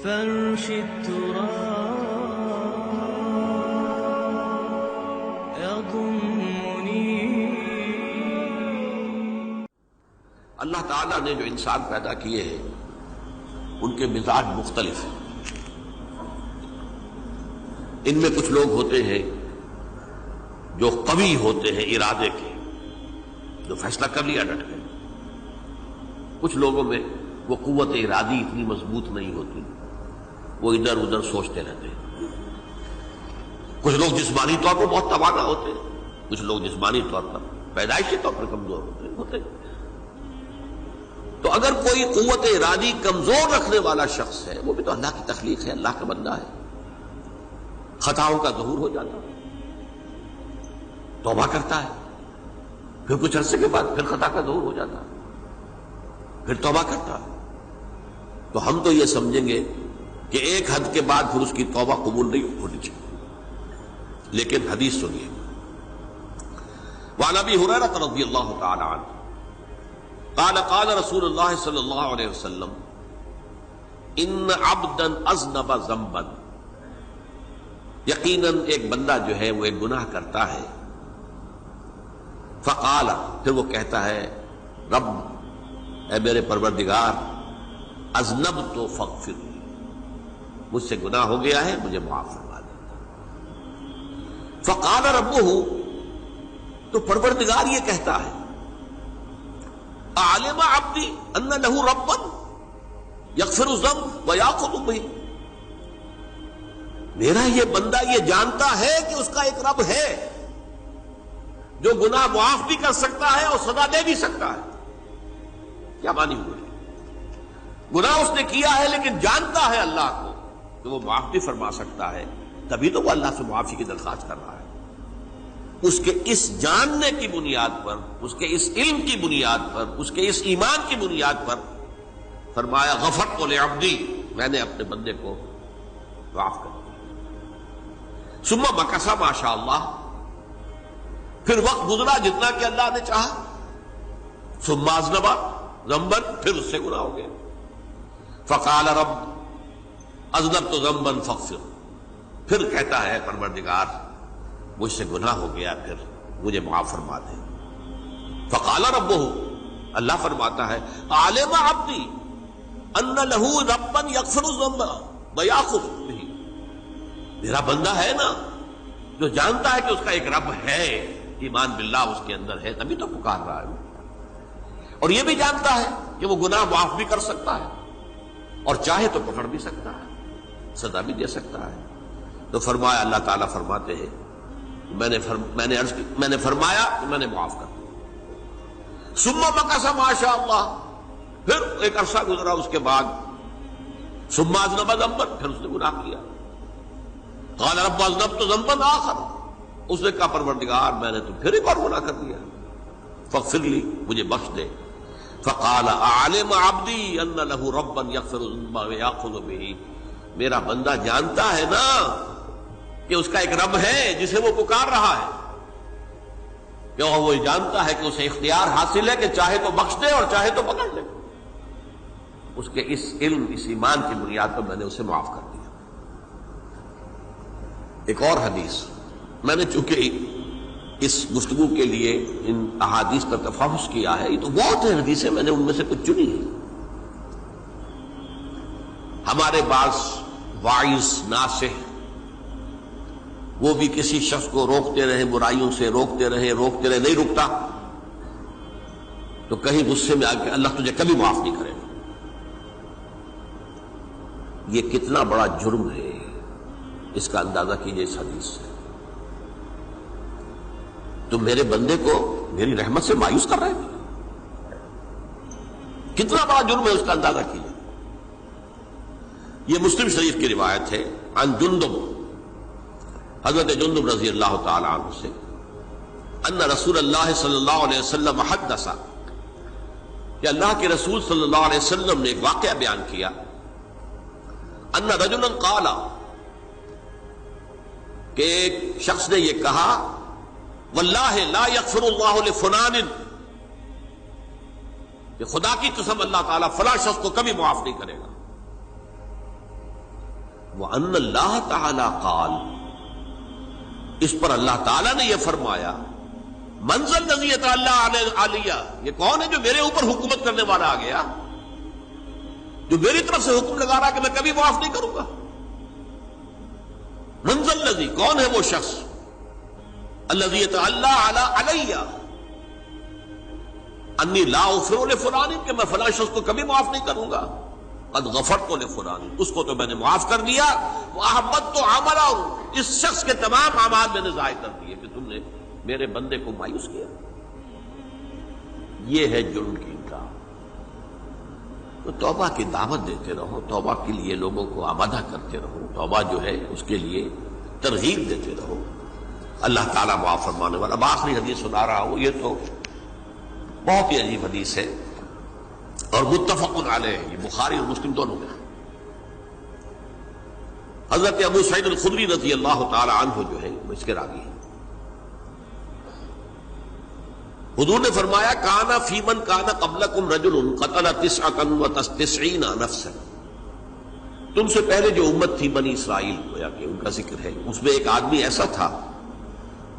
فرش التراب يضمني. اللہ تعالیٰ نے جو انسان پیدا کیے ہیں ان کے مزاج مختلف ہیں. ان میں کچھ لوگ ہوتے ہیں جو قوی ہوتے ہیں ارادے کے، جو فیصلہ کر لیا ڈٹ گئے. کچھ لوگوں میں وہ قوت ارادی اتنی مضبوط نہیں ہوتی، وہ ادھر ادھر سوچتے رہتے ہیں. کچھ لوگ جسمانی طور پر بہت توانا ہوتے ہیں، کچھ لوگ جسمانی طور پر پیدائشی طور پر کمزور ہوتے ہیں. تو اگر کوئی قوت ارادی کمزور رکھنے والا شخص ہے، وہ بھی تو اللہ کی تخلیق ہے، اللہ کا بندہ ہے. خطاؤں کا ظہور ہو جاتا ہے، توبہ کرتا ہے، پھر کچھ عرصے کے بعد پھر خطا کا ظہور ہو جاتا ہے، پھر توبہ کرتا ہے. تو ہم تو یہ سمجھیں گے کہ ایک حد کے بعد پھر اس کی توبہ قبول نہیں ہونی چاہیے. لیکن حدیث سنیے. وعن ابی ہریرہ رضی اللہ تعالی عنہ قال قال رسول اللہ صلی اللہ علیہ وسلم ان عبدا اذنب ذنبا، یقیناً ایک بندہ جو ہے وہ ایک گناہ کرتا ہے. فقال، پھر وہ کہتا ہے رب، اے میرے پروردگار، اذنبت فاغفر، مجھ سے گناہ ہو گیا ہے، مجھے معاف فرما دے. فقال ربہ، تو پروردگار یہ کہتا ہے اعلم عبدی ان لہ ربا یغفر الذنب ویأخذ بہ، میرا یہ بندہ یہ جانتا ہے کہ اس کا ایک رب ہے جو گناہ معاف بھی کر سکتا ہے اور سزا دے بھی سکتا ہے. کیا معنی ہوئے؟ گناہ اس نے کیا ہے لیکن جانتا ہے اللہ کو کہ وہ معاف بھی فرما سکتا ہے، تبھی تو وہ اللہ سے معافی کی درخواست کر رہا ہے. اس کے اس جاننے کی بنیاد پر، اس کے اس علم کی بنیاد پر، اس کے اس ایمان کی بنیاد پر فرمایا غفرت لعبدی، میں نے اپنے بندے کو معاف کر دیا. ثم مکث ما شاء اللہ، پھر وقت گزرا جتنا کہ اللہ نے چاہا. ثم اذنب ذنبا، پھر اس سے گناہ ہو گیا. فقال رب اذنبت ذنبا فاغفر، پھر کہتا ہے پروردگار مجھ سے گناہ ہو گیا، پھر مجھے معاف فرما دے. فقال ربہ، اللہ فرماتا ہے عالم عبدی ان لہ ربا یغفر الذنب ویأخذ بہ، میرا بندہ ہے نا جو جانتا ہے کہ اس کا ایک رب ہے، ایمان باللہ اس کے اندر ہے، تبھی تو پکار رہا ہے. اور یہ بھی جانتا ہے کہ وہ گناہ معاف بھی کر سکتا ہے اور چاہے تو پکڑ بھی سکتا ہے، سزا بھی دے سکتا ہے. تو فرمایا، اللہ تعالیٰ فرماتے ہیں میں نے فرمایا کہ میں نے معاف کر دیا. ثم مکث ما شاء اللہ، پھر ایک عرصہ گزرا اس کے بعد. ثم اذنب ذنبا، پھر اس نے گناہ کیا. قال رب اذنبت ذنبا آخر، اس نے کہا پروردگار میں نے تو پھر ایک اور گناہ کر دیا، فاغفر لی، مجھے بخش دے. فقال اعلم عبدی ان لہ ربا یغفر الذنب ویأخذ بہ، میرا بندہ جانتا ہے نا کہ اس کا ایک رب ہے جسے وہ پکار رہا ہے، کہ وہ جانتا ہے کہ اسے اختیار حاصل ہے کہ چاہے تو بخش دے اور چاہے تو پکڑ لے. اس کے اس علم، اس ایمان کی بنیاد پر میں نے اسے معاف کر دیا. ایک اور حدیث، میں نے چونکہ اس گفتگو کے لیے ان احادیث کا تفحص کیا ہے، یہ تو بہت ہیں حدیثیں، میں نے ان میں سے کچھ چنی ہیں. ہمارے بعض واعظ ناصح وہ بھی کسی شخص کو روکتے رہے، برائیوں سے روکتے رہے، نہیں رکتا تو کہیں غصے میں آ کے اللہ تجھے کبھی معاف نہیں کرے گا. یہ کتنا بڑا جرم ہے، اس کا اندازہ کیجئے اس حدیث سے. تو میرے بندے کو میری رحمت سے مایوس کر رہے تھے، کتنا بڑا جرم ہے اس کا اندازہ کیجئے. یہ مسلم شریف کی روایت ہے عن جندب، حضرت جندب رضی اللہ تعالی عنہ سے، ان رسول اللہ صلی اللہ علیہ وسلم حدث، کہ اللہ کے رسول صلی اللہ علیہ وسلم نے ایک واقعہ بیان کیا. ان رجلا قال، کہ ایک شخص نے یہ کہا واللہ لا یغفر اللہ لفلان، کہ خدا کی قسم اللہ تعالیٰ فلاں شخص کو کبھی معاف نہیں کرے گا. وَأَنَّ اللَّهَ تَعَالَى قَالَ، اس پر اللہ تعالیٰ نے یہ فرمایا، مَنْ ذَا الَّذِي يَتَعَلَّىٰ عَلَيَّ، یہ کون ہے جو میرے اوپر حکومت کرنے والا آ گیا، جو میری طرف سے حکم لگا رہا کہ میں کبھی معاف نہیں کروں گا. مَنْ ذَا الَّذِي، کون ہے وہ شخص، الَّذِي يَتَعَلَّىٰ عَلَيَّ انی لا اغفر لفلان، کہ میں فلاں شخص کو کبھی معاف نہیں کروں گا. قد غفرت لفلان، اس کو تو میں نے معاف کر دیا. واحبطت عملہ، اس شخص کے تمام اعمال میں نے ضائع کر دیے کہ تم نے میرے بندے کو مایوس کیا. یہ ہے جرم کی انکار. تو توبہ کی دعوت دیتے رہو، توبہ کے لیے لوگوں کو آمادہ کرتے رہو، توبہ جو ہے اس کے لیے ترغیب دیتے رہو. اللہ تعالیٰ معاف فرمانے والا. اب آخری حدیث سنا رہا ہوں، یہ تو بہت ہی عجیب حدیث ہے اور متفق علیہ، یہ بخاری اور مسلم دونوں میں. حضرت ابو سعید الخدری رضی اللہ تعالی عنہ جو ہے وہ اس کے راوی ہیں. حضور نے فرمایا، کانا فی من کانا قبلکم رجل قتل 99 نفسا، تم سے پہلے جو امت تھی بنی اسرائیل، گویا کہ ان کا ذکر ہے، اس میں ایک آدمی ایسا تھا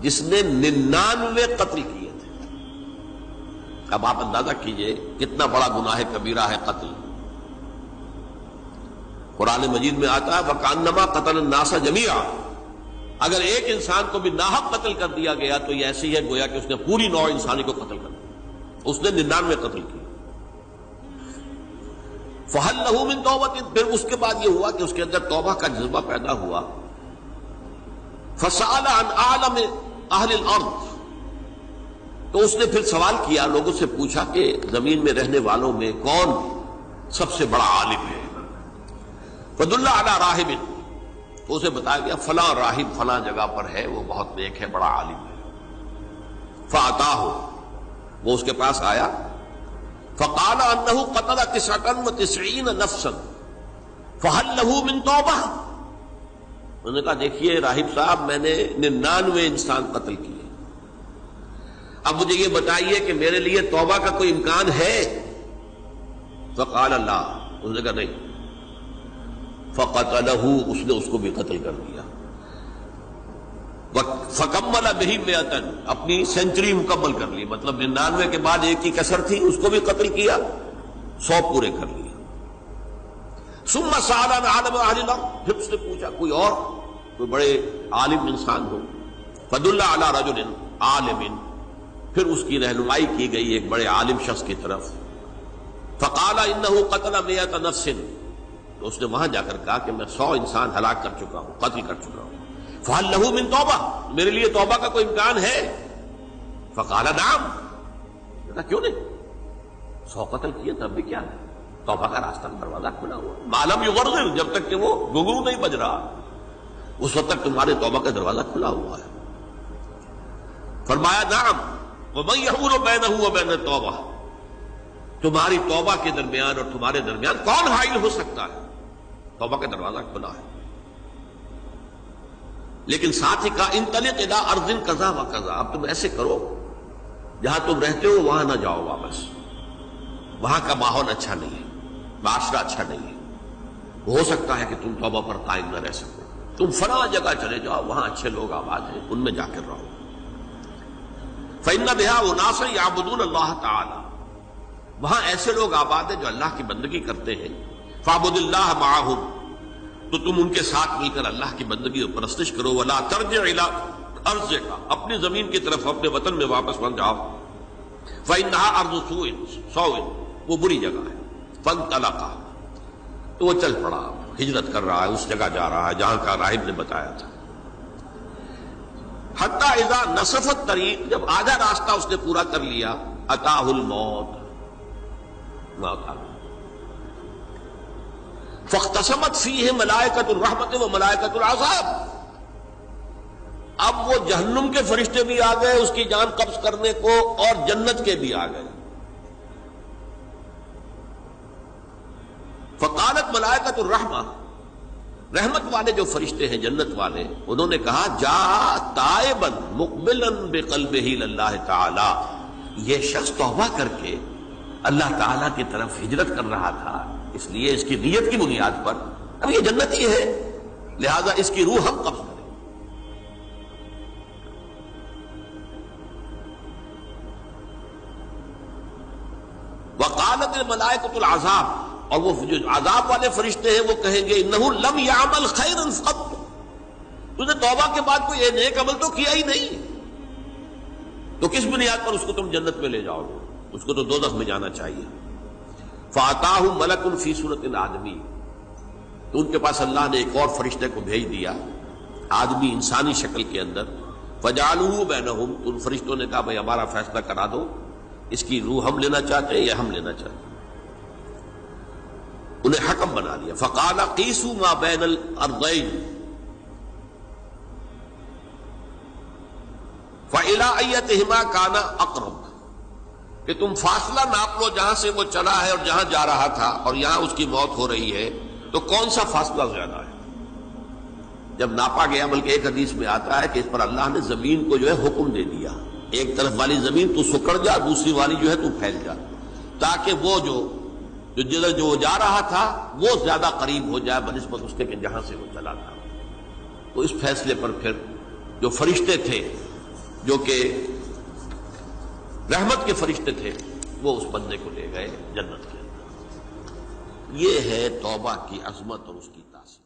جس نے 99 قتل کیے تھے. اب آپ اندازہ کیجئے کتنا بڑا گناہ کبیرہ ہے قتل. قرآن مجید میں آتا ہے وَكَأَنَّمَا قَتَلَ النَّاسَ جَمِيعًا، اگر ایک انسان کو بھی ناحق قتل کر دیا گیا تو یہ ایسی ہے گویا کہ اس نے پوری نوع انسانی کو قتل کر دیا. اس نے 99 قتل کی. فَهَلْ لَهُ مِن تَوْبَةٍ، پھر اس کے بعد یہ ہوا کہ اس کے اندر توبہ کا جذبہ پیدا ہوا. فَسَأَلَ عَنْ أَعْلَمِ أَهْلِ الْأَرْضِ، تو اس نے پھر سوال کیا، لوگوں سے پوچھا کہ زمین میں رہنے والوں میں کون سب سے بڑا عالم ہے. فَدُلَّ عَلَىٰ رَاهِبٍ، تو اسے بتایا گیا فلاں راہب فلاں جگہ پر ہے، وہ بہت نیک ہے، بڑا عالم ہے. فَأَتَاهُ، وہ اس کے پاس آیا. فَقَالَ أَنَّهُ قَتَلَ 99 نَفْسًا فَهَلْ لَهُ مِن تَوْبَةٍ، انہوں نے کہا دیکھیے راہب صاحب، میں نے 99 انسان قتل کیے، اب مجھے یہ بتائیے کہ میرے لیے توبہ کا کوئی امکان ہے؟ فقال لا، انہوں نے کہا نہیں. فقتلہ، اس نے اس کو بھی قتل کر دیا. فکمل بہ 100، اپنی سینچری مکمل کر لی، مطلب 99 کے بعد ایک کی کسر تھی، اس کو بھی قتل کیا، 100 پورے کر لیے. ثم سأل عن عالم اہل الارض، پھر اس نے پوچھا کوئی اور کوئی بڑے عالم انسان ہو. فدل علی رجل عالم، پھر اس کی رہنمائی کی گئی ایک بڑے عالم شخص کی طرف. فقال انه قتل 100 نفس، تو اس نے وہاں جا کر کہا کہ میں 100 انسان ہلاک کر چکا ہوں، قتل کر چکا ہوں. فهل له من توبہ، میرے لیے توبہ کا کوئی امکان ہے؟ فقال نعم، کیوں نہیں، 100 قتل کیے تب بھی کیا ہے، توبہ کا راستہ دروازہ کھلا ہوا. معلوم یغرغر، جب تک کہ وہ گھنگرو نہیں بج رہا اس وقت تک تمہارے توبہ کا دروازہ کھلا ہوا ہے. فرمایا نعم، ومن يحول بينه وبين التوبہ، تمہاری توبہ کے درمیان اور تمہارے درمیان کون حائل ہو سکتا ہے، توبہ کا دروازہ کھلا ہے. لیکن ساتھ ہی کہا انطلق الى ارض کذا و کذا، اب تم ایسے کرو جہاں تم رہتے ہو وہاں نہ جاؤ واپس، وہاں کا ماحول اچھا نہیں ہے، معاشرہ اچھا نہیں ہے، ہو سکتا ہے کہ تم توبہ پر قائم نہ رہ سکو، تم فلاں جگہ چلے جاؤ، وہاں اچھے لوگ آباد ہیں، ان میں جا کر رہو. فإن بها أناسا يعبدون اللہ تعالی، وہاں ایسے لوگ آباد ہیں جو اللہ کی بندگی کرتے ہیں. فاعبد اللہ معهم، تو تم ان کے ساتھ مل کر اللہ کی بندگی اور پرستش کرو. ولا ترجع الى ارضک، اپنی زمین کی طرف اپنے وطن میں واپس بن جاؤ. فإنها ارض سوء، وہ بری جگہ ہے. فانطلقا، تو وہ چل پڑا، ہجرت کر رہا ہے، اس جگہ جا رہا ہے جہاں کا راہب نے بتایا تھا. حتی اذا نصف الطریق، جب آدھا راستہ اس نے پورا کر لیا، اتاہ الموت، موت آ گئی. فاختصمت فیہ ملائکۃ الرحمت و ملائکۃ العذاب، اب وہ جہنم کے فرشتے بھی آ گئے اس کی جان قبض کرنے کو، اور جنت کے بھی آ گئے. فقالت ملائکۃ الرحمہ، رحمت والے جو فرشتے ہیں جنت والے، انہوں نے کہا جا تائبا مقبلا بقلبہ اللہ تعالی، یہ شخص توبہ کر کے اللہ تعالی کی طرف ہجرت کر رہا تھا، اس لیے اس کی نیت کی بنیاد پر اب یہ جنتی ہے، لہذا اس کی روح ہم قبض کریں۔ وقالت الملائکۃ العذاب، اور وہ جو عذاب والے فرشتے ہیں وہ کہیں گے انہ لم یعمل خیرا قط، تو نے توبہ کے بعد کوئی نیک عمل تو کیا ہی نہیں، تو کس بنیاد پر اس کو تم جنت میں لے جاؤ گے؟ اس کو تو دوزخ میں جانا چاہیے۔ فاتاہ ملک فی صورت آدمی، تو ان کے پاس اللہ نے ایک اور فرشتے کو بھیج دیا آدمی انسانی شکل کے اندر، فجعلوہ بینہم، ان فرشتوں نے کہا بھائی ہمارا فیصلہ کرا دو، اس کی روح ہم لینا چاہتے ہیں یا ہم لینا چاہتے ہیں؟ انہیں حکم بنا دیا۔ فقال قیسوا ما بین الارضین فإلی ایتہما کان اقرب، کہ تم فاصلہ ناپ لو جہاں سے وہ چلا ہے اور جہاں جا رہا تھا اور یہاں اس کی موت ہو رہی ہے، تو کون سا فاصلہ زیادہ ہے؟ جب ناپا گیا، بلکہ ایک حدیث میں آتا ہے کہ اس پر اللہ نے زمین کو جو ہے حکم دے دیا، ایک طرف والی زمین تو سکڑ جا، دوسری والی جو ہے تو پھیل جا، تاکہ وہ جو جدھر جو جا رہا تھا وہ زیادہ قریب ہو جائے بنسبت اس کے کہ جہاں سے وہ چلا تھا۔ تو اس فیصلے پر پھر جو فرشتے تھے، جو کہ رحمت کے فرشتے تھے، وہ اس بندے کو لے گئے جنت کے اندر۔ یہ ہے توبہ کی عظمت اور اس کی تاثیر۔